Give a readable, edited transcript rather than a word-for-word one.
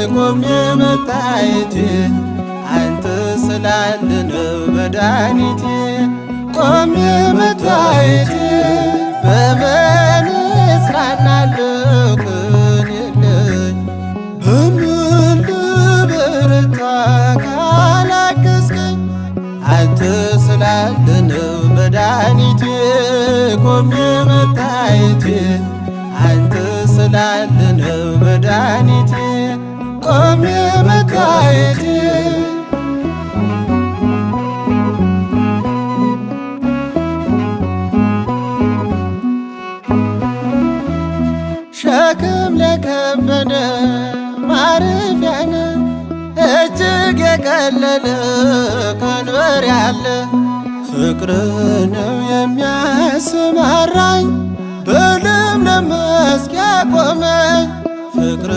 ቆሜ መታየቴ አንተ ስላለ ነው መድኃኒቴ። ቆሜ መታየቴ በምን እጽናናለሁ ቅን የለኝ በምን ልበረታ ካላገዝከኝ አንተ ስላለ ነው መድኃኒቴ። ቆሜ መታየቴ አንተ ስላለ ነው መድኃኒቴ። ቆሜ መታየቴ ሸክም ለከበደ ማረፊያ ነህ እጅግ የቀለለ ቀንበር ያለ ፍቅር ነው የሚያሰማራኝ በለምለም መስክ ያቆመኝ ፍቅር